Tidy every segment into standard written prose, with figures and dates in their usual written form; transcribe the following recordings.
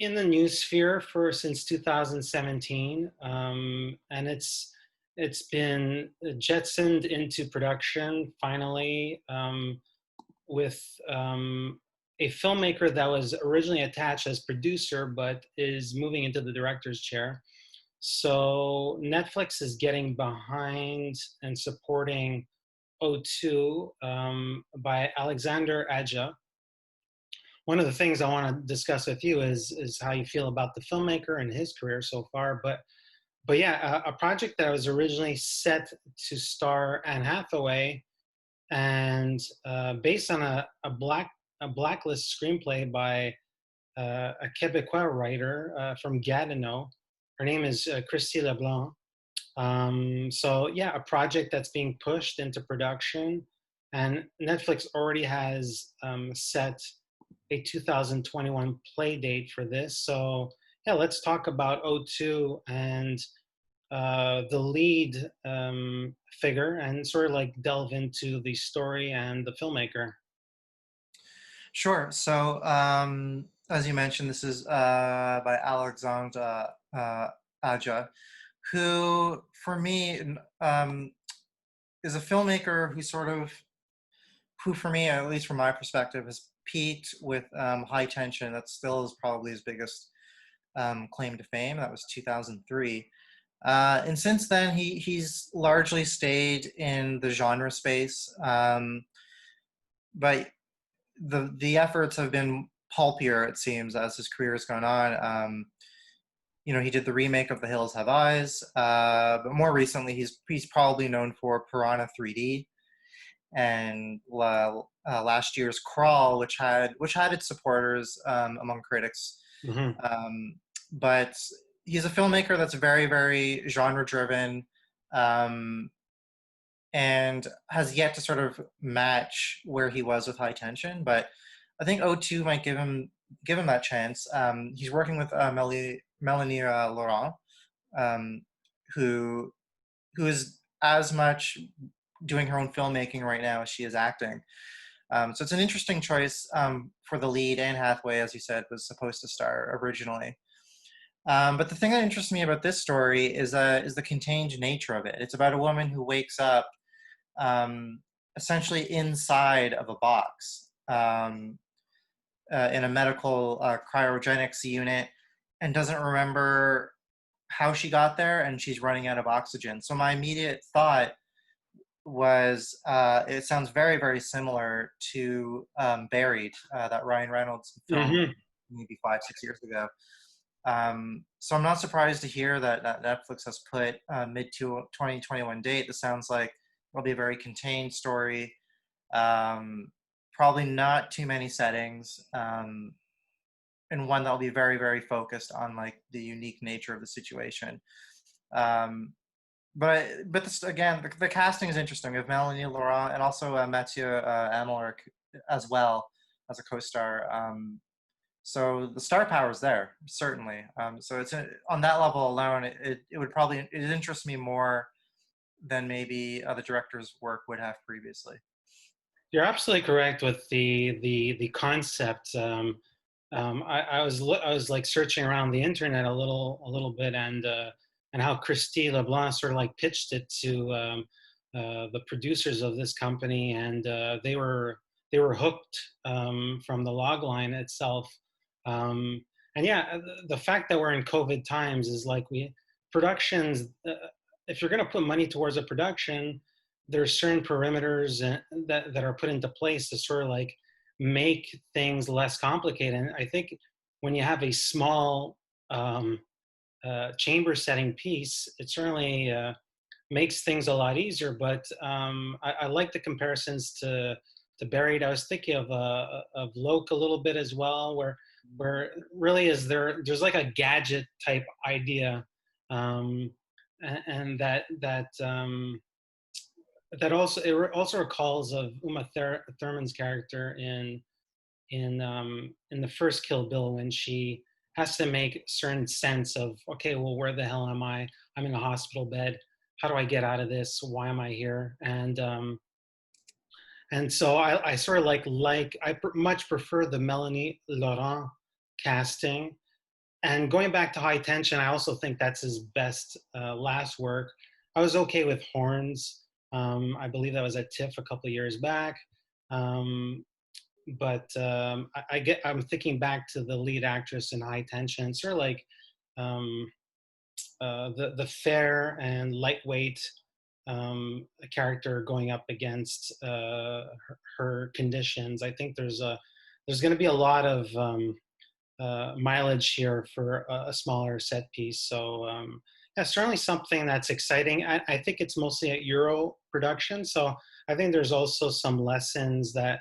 in the news sphere for since 2017, and it's been jettisoned into production finally, with a filmmaker that was originally attached as producer but is moving into the director's chair. So Netflix is getting behind and supporting O2, by Alexandre Aja. One of the things I want to discuss with you is how you feel about the filmmaker and his career so far. But yeah, a project that was originally set to star Anne Hathaway and based on a blacklist screenplay by a Quebecois writer from Gatineau. Her name is Christy Leblanc. So yeah, a project that's being pushed into production, and Netflix already has set a 2021 play date for this. So yeah, let's talk about O2 and the lead figure, and sort of like delve into the story and the filmmaker. Sure. So, as you mentioned, this is by Alexandre Aja, who, for me, is a filmmaker who, for me, at least from my perspective, has peaked with High Tension. That still is probably his biggest claim to fame. That was 2003. And since then, he's largely stayed in the genre space. But the efforts have been pulpier, it seems, as his career has gone on. He did the remake of The Hills Have Eyes, but more recently, he's probably known for Piranha 3D and last year's Crawl, which had its supporters among critics. Mm-hmm. But he's a filmmaker that's very, very genre driven. And has yet to sort of match where he was with High Tension. But I think O2 might give him that chance. He's working with Melanie Laurent, who is as much doing her own filmmaking right now as she is acting. So it's an interesting choice for the lead. Anne Hathaway, as you said, was supposed to star originally. But the thing that interests me about this story is the contained nature of it. It's about a woman who wakes up essentially inside of a box in a medical cryogenics unit, and doesn't remember how she got there, and she's running out of oxygen. So my immediate thought was it sounds very, very similar to Buried, that Ryan Reynolds film Mm-hmm. maybe 5-6 years ago. So I'm not surprised to hear that Netflix has put mid-2021 date. This sounds like it'll be a very contained story, probably not too many settings, and one that'll be very, very focused on like the unique nature of the situation. But this, again, the casting is interesting. We have Melanie Laurent and also Mathieu Amalric as well as a co-star. So the star power is there, certainly. So it's on that level alone, it interests me more than maybe the director's work would have previously. You're absolutely correct with the concept. I was like searching around the internet a little bit, and how Christy Leblanc sort of like pitched it to the producers of this company, and they were hooked from the log line itself. And yeah, the fact that we're in COVID times is like productions. If you're going to put money towards a production, there's certain perimeters that are put into place to sort of like make things less complicated. And I think when you have a small chamber setting piece, it certainly makes things a lot easier. But I like the comparisons to Buried. I was thinking of Loke a little bit as well, where really there's like a gadget type idea, and that also recalls of Uma Thurman's character in the first Kill Bill, when she has to make certain sense of, okay, well, where the hell am I? I'm in a hospital bed. How do I get out of this? Why am I here? And so I sort of much prefer the Melanie Laurent casting. And going back to High Tension, I also think that's his best last work. I was okay with Horns. I believe that was at TIFF a couple of years back. But I'm thinking back to the lead actress in High Tension, sort of like um, the fair and lightweight character going up against her conditions. I think there's going to be a lot of mileage here for a smaller set piece. So yeah, certainly something that's exciting. I think it's mostly a Euro production, so I think there's also some lessons that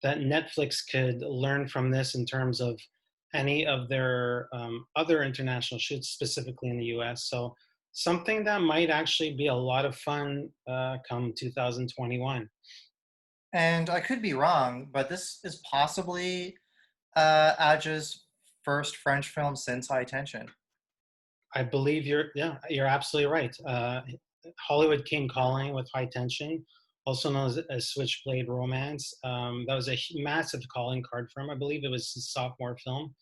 Netflix could learn from this in terms of any of their other international shoots, specifically in the US. So something that might actually be a lot of fun come 2021. And I could be wrong, but this is possibly Aja's first French film since High Tension. I believe you're absolutely right. Hollywood Came Calling with High Tension, also known as Switchblade Romance. That was a massive calling card for him. I believe it was his sophomore film.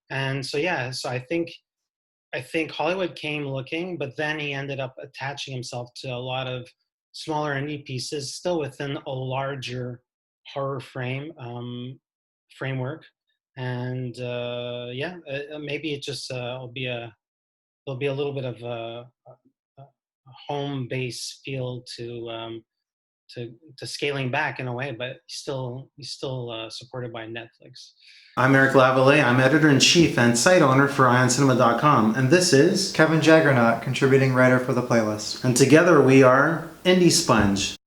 And so, yeah, so I think Hollywood came looking, but then he ended up attaching himself to a lot of smaller indie pieces, still within a larger horror framework. And yeah, maybe it just will be there'll be a little bit of a home base feel to scaling back in a way, but he's still supported by Netflix. I'm Eric Lavallée. I'm editor-in-chief and site owner for IONCINEMA.com, and this is Kevin Jagernauth, contributing writer for the playlist. And together we are IndieSponge.